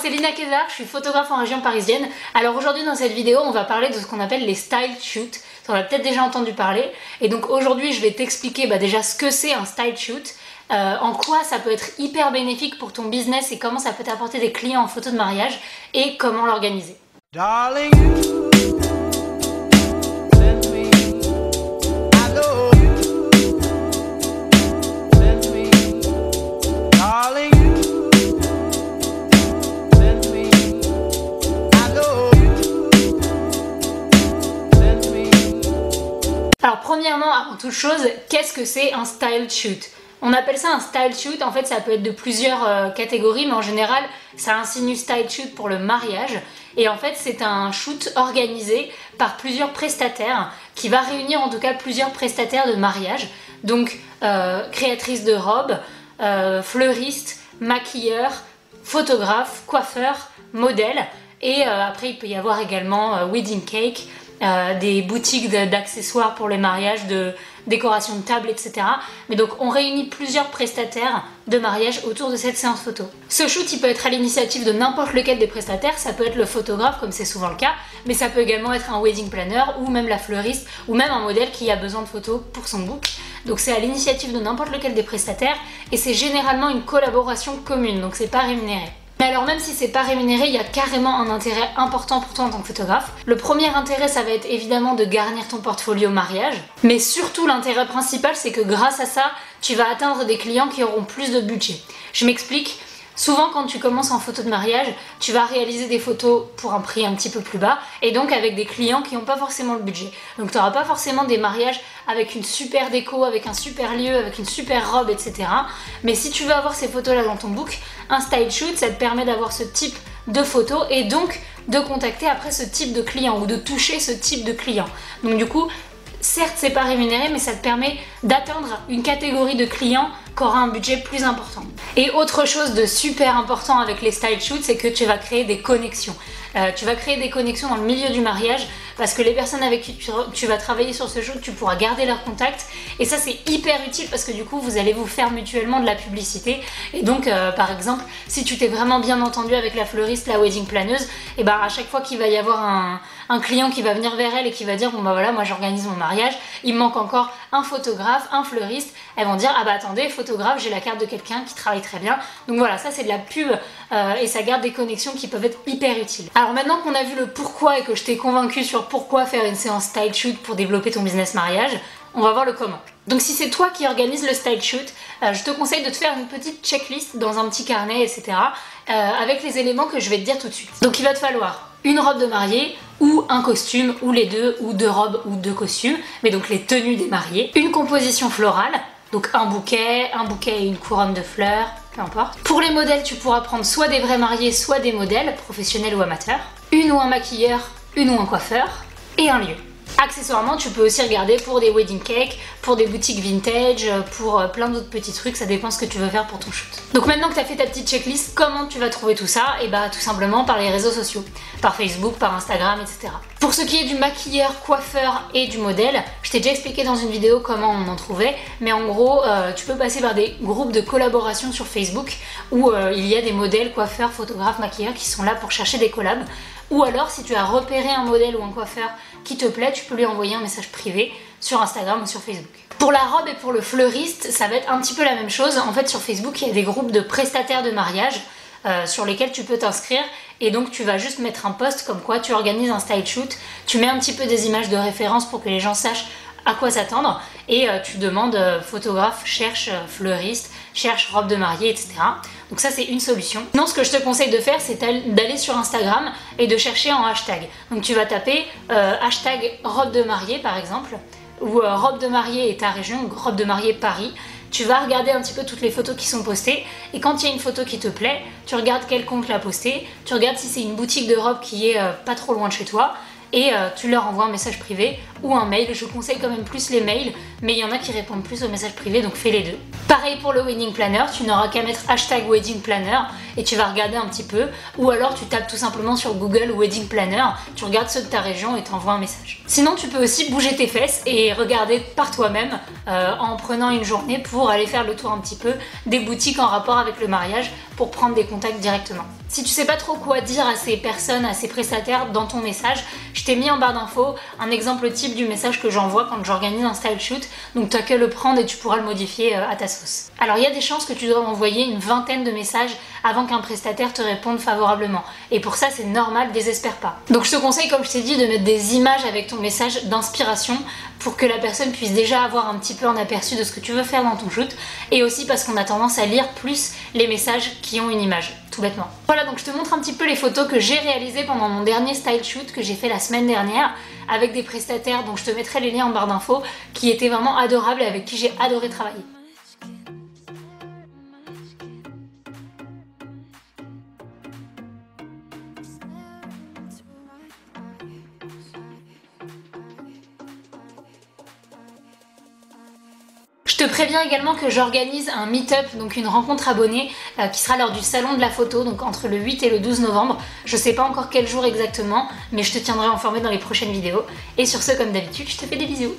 c'est Lina Kézard, je suis photographe en région parisienne. Alors aujourd'hui dans cette vidéo on va parler de ce qu'on appelle les style shoots. On a peut-être déjà entendu parler. Et donc aujourd'hui je vais t'expliquer déjà ce que c'est un style shoot, en quoi ça peut être hyper bénéfique pour ton business et comment ça peut t'apporter des clients en photo de mariage et comment l'organiser. Darling, alors premièrement, avant toute chose, qu'est-ce que c'est un style shoot? On appelle ça un style shoot, en fait ça peut être de plusieurs catégories, mais en général ça insinue style shoot pour le mariage. Et en fait c'est un shoot organisé par plusieurs prestataires, qui va réunir en tout cas plusieurs prestataires de mariage. Donc créatrice de robes, fleuriste, maquilleur, photographe, coiffeur, modèle. Et après il peut y avoir également wedding cake, des boutiques d'accessoires pour les mariages, de décoration de table, etc. Mais donc on réunit plusieurs prestataires de mariage autour de cette séance photo. Ce shoot il peut être à l'initiative de n'importe lequel des prestataires, ça peut être le photographe comme c'est souvent le cas, mais ça peut également être un wedding planner ou même la fleuriste ou même un modèle qui a besoin de photos pour son book. Donc c'est à l'initiative de n'importe lequel des prestataires et c'est généralement une collaboration commune, donc c'est pas rémunéré. Mais alors même si c'est pas rémunéré, il y a carrément un intérêt important pour toi en tant que photographe. Le premier intérêt, ça va être évidemment de garnir ton portfolio mariage. Mais surtout l'intérêt principal, c'est que grâce à ça, tu vas atteindre des clients qui auront plus de budget. Je m'explique. Souvent quand tu commences en photo de mariage, tu vas réaliser des photos pour un prix un petit peu plus bas et donc avec des clients qui n'ont pas forcément le budget. Donc tu n'auras pas forcément des mariages avec une super déco, avec un super lieu, avec une super robe, etc. Mais si tu veux avoir ces photos là dans ton book, un style shoot ça te permet d'avoir ce type de photos et donc de contacter après ce type de client ou de toucher ce type de client. Donc du coup, certes c'est pas rémunéré mais ça te permet d'atteindre une catégorie de clients qui aura un budget plus important. Et autre chose de super important avec les style shoots, c'est que tu vas créer des connexions. Tu vas créer des connexions dans le milieu du mariage parce que les personnes avec qui tu vas travailler sur ce shoot, tu pourras garder leur contact et ça c'est hyper utile parce que du coup vous allez vous faire mutuellement de la publicité et donc par exemple si tu t'es vraiment bien entendu avec la fleuriste, la wedding planeuse, et à chaque fois qu'il va y avoir un client qui va venir vers elle et qui va dire bon voilà moi j'organise mon mariage, il me manque encore un photographe, un fleuriste, elles vont dire ah attendez photographe j'ai la carte de quelqu'un qui travaille très bien, donc voilà ça c'est de la pub et ça garde des connexions qui peuvent être hyper utiles. Alors maintenant qu'on a vu le pourquoi et que je t'ai convaincu sur pourquoi faire une séance style shoot pour développer ton business mariage, on va voir le comment. Donc si c'est toi qui organise le style shoot, je te conseille de te faire une petite checklist dans un petit carnet, etc. Avec les éléments que je vais te dire tout de suite. Donc il va te falloir une robe de mariée ou un costume ou les deux, ou deux robes ou deux costumes, mais donc les tenues des mariés, une composition florale, donc un bouquet et une couronne de fleurs, peu importe. Pour les modèles, tu pourras prendre soit des vrais mariés, soit des modèles, professionnels ou amateurs, une ou un maquilleur, une ou un coiffeur, et un lieu. Accessoirement, tu peux aussi regarder pour des wedding cakes, pour des boutiques vintage, pour plein d'autres petits trucs, ça dépend ce que tu veux faire pour ton shoot. Donc maintenant que tu as fait ta petite checklist, comment tu vas trouver tout ça? Et tout simplement par les réseaux sociaux, par Facebook, par Instagram, etc. Pour ce qui est du maquilleur, coiffeur et du modèle, je t'ai déjà expliqué dans une vidéo comment on en trouvait, mais en gros, tu peux passer par des groupes de collaboration sur Facebook où il y a des modèles, coiffeurs, photographes, maquilleurs qui sont là pour chercher des collabs. Ou alors, si tu as repéré un modèle ou un coiffeur qui te plaît, tu peux lui envoyer un message privé sur Instagram ou sur Facebook. Pour la robe et pour le fleuriste, ça va être un petit peu la même chose. En fait, sur Facebook, il y a des groupes de prestataires de mariage sur lesquels tu peux t'inscrire. Et donc, tu vas juste mettre un post comme quoi tu organises un style shoot. Tu mets un petit peu des images de référence pour que les gens sachent à quoi s'attendre. Et tu demandes photographe, cherche fleuriste, cherche robe de mariée, etc. Donc ça c'est une solution. Sinon ce que je te conseille de faire c'est d'aller sur Instagram et de chercher en hashtag. Donc tu vas taper hashtag robe de mariée par exemple, ou robe de mariée et ta région, donc robe de mariée Paris. Tu vas regarder un petit peu toutes les photos qui sont postées et quand il y a une photo qui te plaît, tu regardes quel compte l'a postée, tu regardes si c'est une boutique de robe qui est pas trop loin de chez toi et tu leur envoies un message privé ou un mail. Je conseille quand même plus les mails, mais il y en a qui répondent plus aux messages privés, donc fais les deux. Pareil pour le wedding planner, tu n'auras qu'à mettre hashtag wedding planner et tu vas regarder un petit peu, ou alors tu tapes tout simplement sur Google wedding planner, tu regardes ceux de ta région et t'envoies un message. Sinon tu peux aussi bouger tes fesses et regarder par toi-même en prenant une journée pour aller faire le tour un petit peu des boutiques en rapport avec le mariage pour prendre des contacts directement. Si tu sais pas trop quoi dire à ces personnes, à ces prestataires dans ton message, je t'ai mis en barre d'infos un exemple type du message que j'envoie quand j'organise un style shoot, donc t'as qu'à le prendre et tu pourras le modifier à ta sauce. Alors il y a des chances que tu dois envoyer une vingtaine de messages avant qu'un prestataire te réponde favorablement, et pour ça c'est normal, désespère pas. Donc je te conseille, comme je t'ai dit, de mettre des images avec ton message d'inspiration pour que la personne puisse déjà avoir un petit peu un aperçu de ce que tu veux faire dans ton shoot, et aussi parce qu'on a tendance à lire plus les messages qui ont une image, tout bêtement. Voilà, donc je te montre un petit peu les photos que j'ai réalisées pendant mon dernier style shoot que j'ai fait la semaine dernière avec des prestataires, donc je te mettrai les liens en barre d'infos, qui étaient vraiment adorables et avec qui j'ai adoré travailler. Je te préviens également que j'organise un meet-up, donc une rencontre abonnée, qui sera lors du salon de la photo, donc entre le 8 et le 12 novembre. Je sais pas encore quel jour exactement, mais je te tiendrai informé dans les prochaines vidéos. Et sur ce, comme d'habitude, je te fais des bisous.